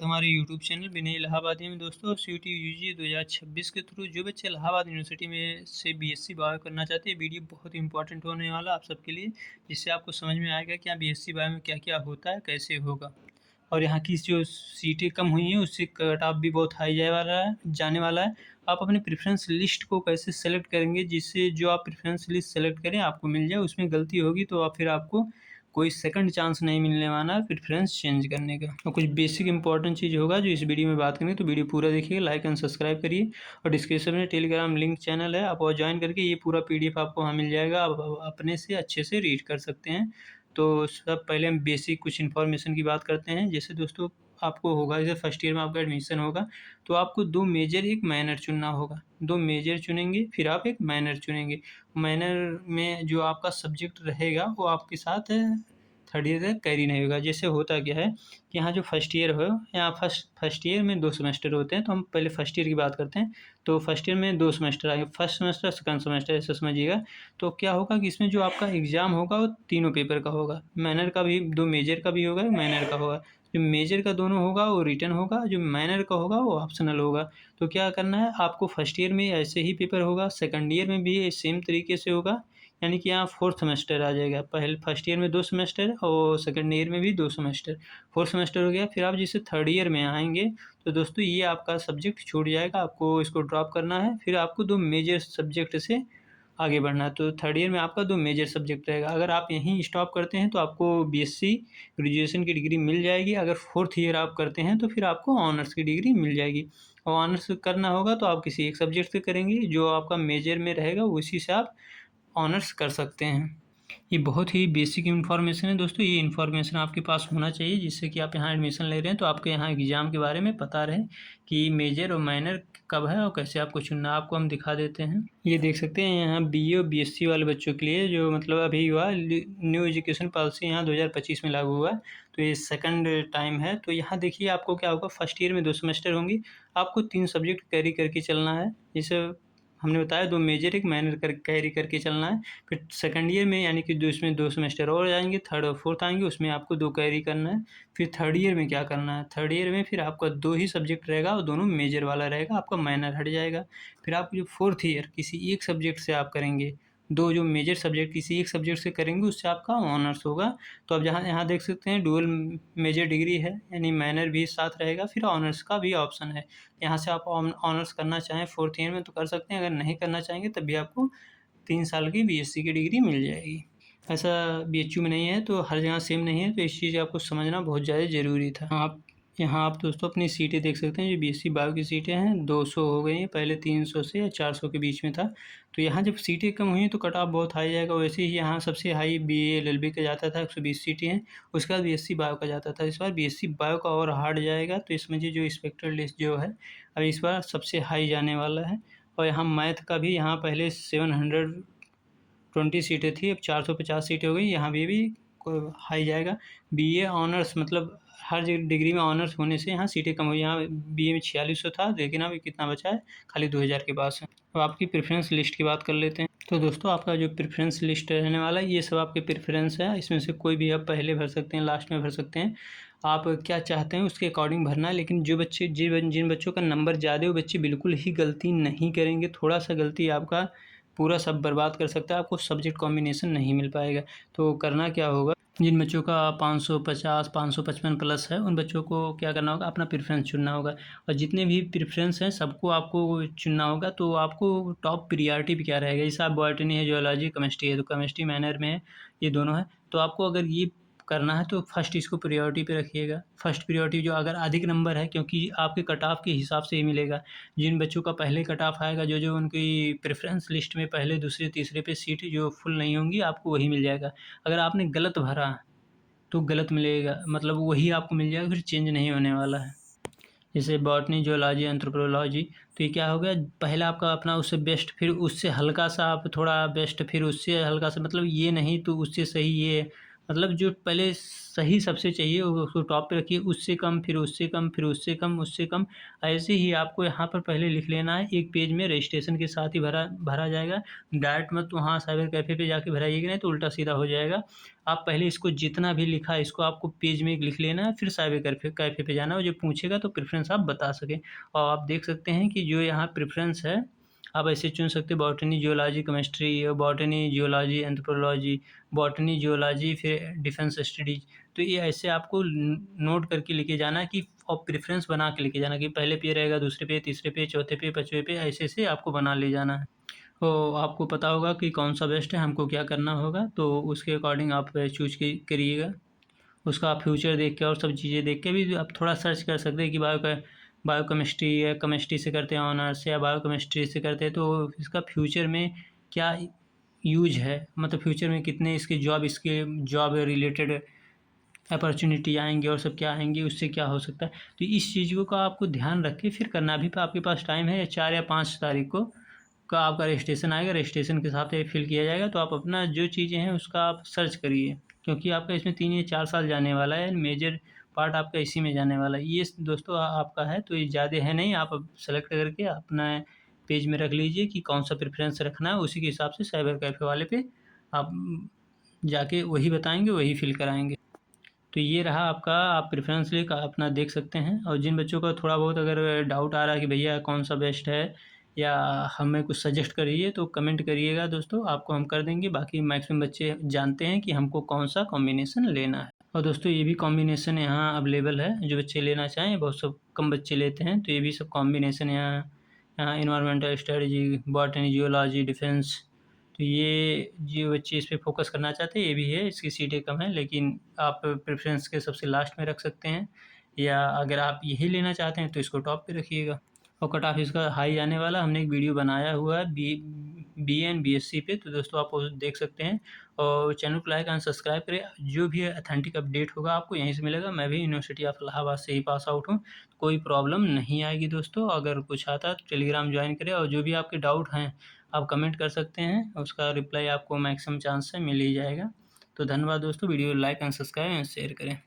हमारे YouTube channel विनय इलाहाबादी में दोस्तों सीटी यूजी 2026 के थ्रू जो बच्चे इलाहाबाद यूनिवर्सिटी में से बीएससी बायो करना चाहते हैं, वीडियो बहुत इंपॉर्टेंट होने वाला आप सबके लिए, जिससे आपको समझ में आएगा कि बीएससी बायो में क्या क्या होता है, कैसे होगा। और यहाँ की जो सीटें कम हुई हैं उससे कट ऑफ भी बहुत हाई जाने वाला है। आप अपने प्रेफरेंस लिस्ट को कैसे सेलेक्ट करेंगे, जिससे जो आप प्रेफरेंस लिस्ट सेलेक्ट करें आपको मिल जाए, उसमें गलती होगी तो फिर आपको कोई सेकंड चांस नहीं मिलने वाला प्रेफरेंस चेंज करने का। और कुछ बेसिक इंपॉर्टेंट चीज़ होगा जो इस वीडियो में बात करेंगे, तो वीडियो पूरा देखिए, लाइक एंड सब्सक्राइब करिए। और डिस्क्रिप्शन में टेलीग्राम लिंक चैनल है, आप और ज्वाइन करके ये पूरा पीडीएफ आपको वहाँ मिल जाएगा, आप अपने से अच्छे से रीड कर सकते हैं। तो सब पहले हम बेसिक कुछ इन्फॉर्मेशन की बात करते हैं। जैसे दोस्तों आपको होगा, जैसे फर्स्ट ईयर में आपका एडमिशन होगा तो आपको 2 मेजर 1 माइनर चुनना होगा। 2 मेजर चुनेंगे फिर आप 1 माइनर चुनेंगे। माइनर में जो आपका सब्जेक्ट रहेगा वो आपके साथ थर्ड ईयर तक कैरी नहीं होगा। जैसे होता क्या है कि यहाँ जो फर्स्ट ईयर हो, यहाँ फर्स्ट ईयर में 2 सेमेस्टर होते हैं, तो हम पहले फर्स्ट ईयर की बात करते हैं। तो फर्स्ट ईयर में 2 सेमेस्टर आएंगे, फर्स्ट सेमेस्टर सेकंड सेमेस्टर, ऐसा समझिएगा। तो क्या होगा कि इसमें जो आपका एग्ज़ाम होगा वो तीनों पेपर का होगा। माइनर का भी 2 मेजर का भी होगा, माइनर का होगा। जो मेजर का दोनों होगा वो रिटन होगा, जो माइनर का होगा वो ऑप्शनल होगा। तो क्या करना है आपको, फर्स्ट ईयर में ऐसे ही पेपर होगा, सेकंड ईयर में भी सेम तरीके से होगा। यानी कि यहाँ फोर्थ सेमेस्टर आ जाएगा। पहले फर्स्ट ईयर में 2 सेमेस्टर और सेकंड ईयर में भी 2 सेमेस्टर, फोर्थ सेमेस्टर हो गया। फिर आप जैसे थर्ड ईयर में आएंगे तो दोस्तों ये आपका सब्जेक्ट छूट जाएगा, आपको इसको ड्रॉप करना है। फिर आपको 2 मेजर सब्जेक्ट से आगे बढ़ना है। तो थर्ड ईयर में आपका 2 मेजर सब्जेक्ट रहेगा। अगर आप यहीं स्टॉप करते हैं तो आपको बीएससी ग्रेजुएशन की डिग्री मिल जाएगी। अगर फोर्थ ईयर आप करते हैं तो फिर आपको ऑनर्स की डिग्री मिल जाएगी। और ऑनर्स करना होगा तो आप किसी एक सब्जेक्ट से करेंगे, जो आपका मेजर में रहेगा उसी से आप ऑनर्स कर सकते हैं। ये बहुत ही बेसिक इन्फॉर्मेशन है दोस्तों, ये इन्फॉर्मेशन आपके पास होना चाहिए, जिससे कि आप यहाँ एडमिशन ले रहे हैं तो आपके यहाँ एग्ज़ाम के बारे में पता रहे कि मेजर और माइनर कब है और कैसे आपको चुनना है। आपको हम दिखा देते हैं, ये देख सकते हैं यहाँ बीए और बीएससी वाले बच्चों के लिए जो मतलब अभी हुआ न्यू एजुकेशन पॉलिसी यहाँ 2025 में लागू हुआ है। तो ये सेकंड टाइम है। तो यहाँ देखिए आपको क्या होगा, फर्स्ट ईयर में 2 सेमेस्टर होंगी, आपको 3 सब्जेक्ट कैरी करके चलना है। जैसे हमने बताया 2 मेजर 1 माइनर कैरी करके चलना है। फिर सेकंड ईयर में यानी कि इसमें 2 सेमेस्टर और जाएंगे, थर्ड और फोर्थ आएंगे, उसमें आपको 2 कैरी करना है। फिर थर्ड ईयर में क्या करना है, थर्ड ईयर में फिर आपका 2 ही सब्जेक्ट रहेगा और दोनों मेजर वाला रहेगा, आपका माइनर हट जाएगा। फिर आप जो फोर्थ ईयर किसी एक सब्जेक्ट से आप करेंगे, 2 जो मेजर सब्जेक्ट किसी एक सब्जेक्ट से करेंगे उससे आपका ऑनर्स होगा। तो अब यहाँ देख सकते हैं डुअल मेजर डिग्री है, यानी माइनर भी साथ रहेगा, फिर ऑनर्स का भी ऑप्शन है। यहाँ से आप ऑनर्स करना चाहें फोर्थ ईयर में तो कर सकते हैं, अगर नहीं करना चाहेंगे तब भी आपको 3 साल की बीएससी की डिग्री मिल जाएगी। ऐसा बीएचयू में नहीं है, तो हर जगह सेम नहीं है, तो इस चीज़ आपको समझना बहुत ज़्यादा ज़रूरी था। आप यहाँ आप दोस्तों अपनी सीटें देख सकते हैं, जो बीएससी बायो की सीटें हैं 200 हो गई हैं, पहले 300 से या 400 के बीच में था। तो यहाँ जब सीटें कम हुई तो कट ऑफ बहुत हाई जाएगा। वैसे ही यहाँ सबसे हाई बीए एलएलबी का जाता था, 120 सीटें हैं। उसके बाद बीएससी बायो का जाता था। इस बार बीएससी बायो का और हार्ड जाएगा, तो इसमें जो स्पेक्ट्रल लिस्ट जो है अब इस बार सबसे हाई जाने वाला है। और यहाँ मैथ का भी यहाँ पहले 720 सीटें थी, अब 450 सीटें हो गई, यहाँ भी हाई जाएगा। बीए ऑनर्स मतलब हर डिग्री में ऑनर्स होने से यहाँ सीटें कम हुई। यहाँ बीए में 4600 था, लेकिन अब कितना बचा है, खाली 2000 के पास है। अब आपकी प्रेफरेंस लिस्ट की बात कर लेते हैं। तो दोस्तों आपका जो प्रेफरेंस लिस्ट रहने वाला है, ये सब आपके प्रेफरेंस है। इसमें से कोई भी आप पहले भर सकते हैं, लास्ट में भर सकते हैं, आप क्या चाहते हैं उसके अकॉर्डिंग भरना है। लेकिन जो बच्चे जिन बच्चों का नंबर ज़्यादा है वो बच्चे बिल्कुल ही गलती नहीं करेंगे। थोड़ा सा गलती आपका पूरा सब बर्बाद कर सकता है, आपको सब्जेक्ट कॉम्बिनेशन नहीं मिल पाएगा। तो करना क्या होगा, जिन बच्चों का 550 555 प्लस है उन बच्चों को क्या करना होगा, अपना प्रेफरेंस चुनना होगा। और जितने भी प्रेफरेंस हैं सबको आपको चुनना होगा। तो आपको टॉप प्रियॉरिटी भी क्या रहेगा, जैसे आप बॉटनी है, जियोलॉजी, केमिस्ट्री है, तो केमिस्ट्री माइनर में है, ये दोनों है। तो आपको अगर ये करना है तो फर्स्ट इसको प्रायोरिटी पे रखिएगा। फर्स्ट प्रायोरिटी जो अगर अधिक नंबर है, क्योंकि आपके कट ऑफ के हिसाब से ही मिलेगा। जिन बच्चों का पहले कट ऑफ आएगा, जो उनकी प्रेफरेंस लिस्ट में पहले दूसरे तीसरे पे सीट जो फुल नहीं होंगी, आपको वही मिल जाएगा। अगर आपने गलत भरा तो गलत मिलेगा, मतलब वही आपको मिल जाएगा, फिर चेंज नहीं होने वाला है। जैसे बॉटनी, जियोलॉजी, एंथ्रोपोलॉजी, तो ये क्या हो गया, पहला आपका अपना उससे बेस्ट, फिर उससे हल्का सा आप थोड़ा बेस्ट, फिर उससे हल्का सा, मतलब ये नहीं तो उससे सही ये मतलब जो पहले सही सबसे चाहिए उसको टॉप पे रखिए, उससे कम, फिर उससे कम, फिर उससे कम, उससे कम। ऐसे ही आपको यहाँ पर पहले लिख लेना है, एक पेज में रजिस्ट्रेशन के साथ ही भरा भरा जाएगा। डायरेक्ट मत वहाँ साइबर कैफ़े पे जाके भराइएगा, नहीं तो उल्टा-सीधा हो जाएगा। आप पहले इसको जितना भी लिखा है इसको आपको पेज में लिख लेना है, फिर साइबर कैफ़े कैफ़े पे जाना है और जो पूछेगा तो प्रेफ़रेंस आप बता सकें। और आप देख सकते हैं कि जो यहाँ प्रेफ़रेंस है, आप ऐसे चुन सकते हैं botany, zoology, chemistry, botany, zoology, anthropology, botany, zoology, फिर डिफेंस स्टडीज़। तो ये ऐसे आपको नोट करके लेके जाना है कि और प्रेफ़रेंस बना के लेके जाना कि पहले पे रहेगा, दूसरे पे, तीसरे पे, चौथे पे, पाँचवें पे, ऐसे-ऐसे आपको बना ले जाना है। तो आपको पता होगा कि कौन-सा बेस्ट है, हमको क्या करना होगा, तो उसके अकॉर्डिंग आप चूज़ करिएगा। उसका आप फ्यूचर देख के और सब चीज़ें देख के भी आप थोड़ा सर्च कर सकते हैं कि बायोकेमिस्ट्री या केमिस्ट्री से करते हैं ऑनर्स या बायोकेमिस्ट्री से करते हैं, तो इसका फ्यूचर में क्या यूज़ है, मतलब फ्यूचर में कितने इसके जॉब रिलेटेड अपॉर्चुनिटी आएँगी और सब क्या आएँगी, उससे क्या हो सकता है। तो इस चीज़ों का आपको ध्यान रख के फिर करना। अभी तो आपके पास टाइम है, 4 या 5 तारीख को का आपका रजिस्ट्रेशन आएगा, रजिस्ट्रेशन के हिसाब से फिल किया जाएगा, तो आप अपना जो चीज़ें हैं उसका आप सर्च करिए, क्योंकि आपका इसमें 3 या 4 साल जाने वाला है, मेजर पार्ट आपका इसी में जाने वाला है। ये दोस्तों आपका है, तो ये ज़्यादा है नहीं, आप अब सेलेक्ट करके अपना पेज में रख लीजिए कि कौन-सा प्रेफ़रेंस रखना है, उसी के हिसाब से साइबर कैफ़े वाले पे आप जाके वही बताएँगे, वही फिल कराएँगे। तो ये रहा आपका, आप प्रेफ़रेंस लेके अपना देख सकते हैं। और जिन बच्चों का थोड़ा बहुत अगर डाउट आ रहा है कि भैया कौन-सा बेस्ट है या हमें कुछ सजेस्ट करिए, तो कमेंट करिएगा दोस्तों, आपको हम कर देंगे। बाकी मैक्सिमम बच्चे जानते हैं कि हमको कौन-सा कॉम्बिनेशन लेना है। और दोस्तों ये भी कॉम्बिनेशन यहाँ अवेलेबल है, जो बच्चे लेना चाहें, बहुत सब कम बच्चे लेते हैं, तो ये भी सब कॉम्बिनेशन यहाँ यहाँ environmental strategy, botany, geology, defence, तो ये जो बच्चे इस पे फ़ोकस करना चाहते हैं, ये भी है, इसकी सीटें कम हैं, लेकिन आप प्रेफ़रेंस के सबसे लास्ट में रख सकते हैं, या अगर आप यही लेना चाहते हैं तो इसको टॉप पे रखिएगा। और कट ऑफ इसका हाई आने वाला, हमने एक वीडियो बनाया हुआ है बीए एंड बीएससी पे, तो दोस्तों आप वो देख सकते हैं। और चैनल को लाइक एंड सब्सक्राइब करें, जो भी ऑथेंटिक अपडेट होगा आपको यहीं से मिलेगा। मैं भी यूनिवर्सिटी ऑफ इलाहाबाद से ही पास आउट हूँ, कोई प्रॉब्लम नहीं आएगी दोस्तों। अगर कुछ आता है तो टेलीग्राम ज्वाइन करें, और जो भी आपके डाउट हैं आप कमेंट कर सकते हैं, उसका रिप्लाई आपको मैक्सिमम चांस से मिल ही जाएगा। तो धन्यवाद दोस्तों, video like and subscribe and share करें।